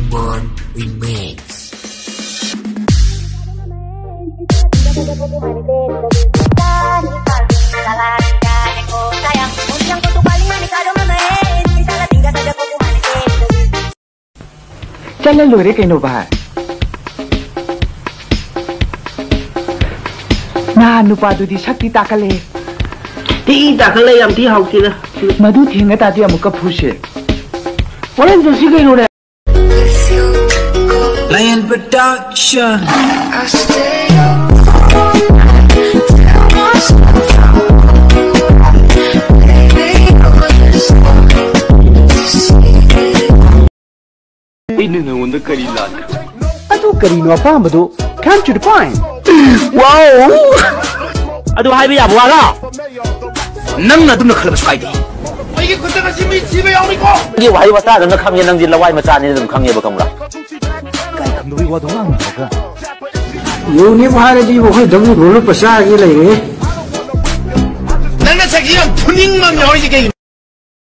Demon Remix. चल लोरे कहीं बाहर ना नुपादुदी शक्ति ताकले ती ताकले यम ती हाउती ना मधु थेंगा तादी अमुका फूशे ओरेंज जैसी कहीं लोरे Lion Production. Karino apamado come to the point. Wow! Adu hai bi abwa la. Nang na dum na khar sai di. Ai ki khutta ka simi sibe yaw ni ko. Gi wai wa ta na khang ye nang di lawai ma cha ni dum khang ye ba kam la. Kai kham do wa do nang ka. Yo ni bhare di bo khoi dum ro lo pasa gi lai re. Nang na chagi yang thuning mang yaw ji ke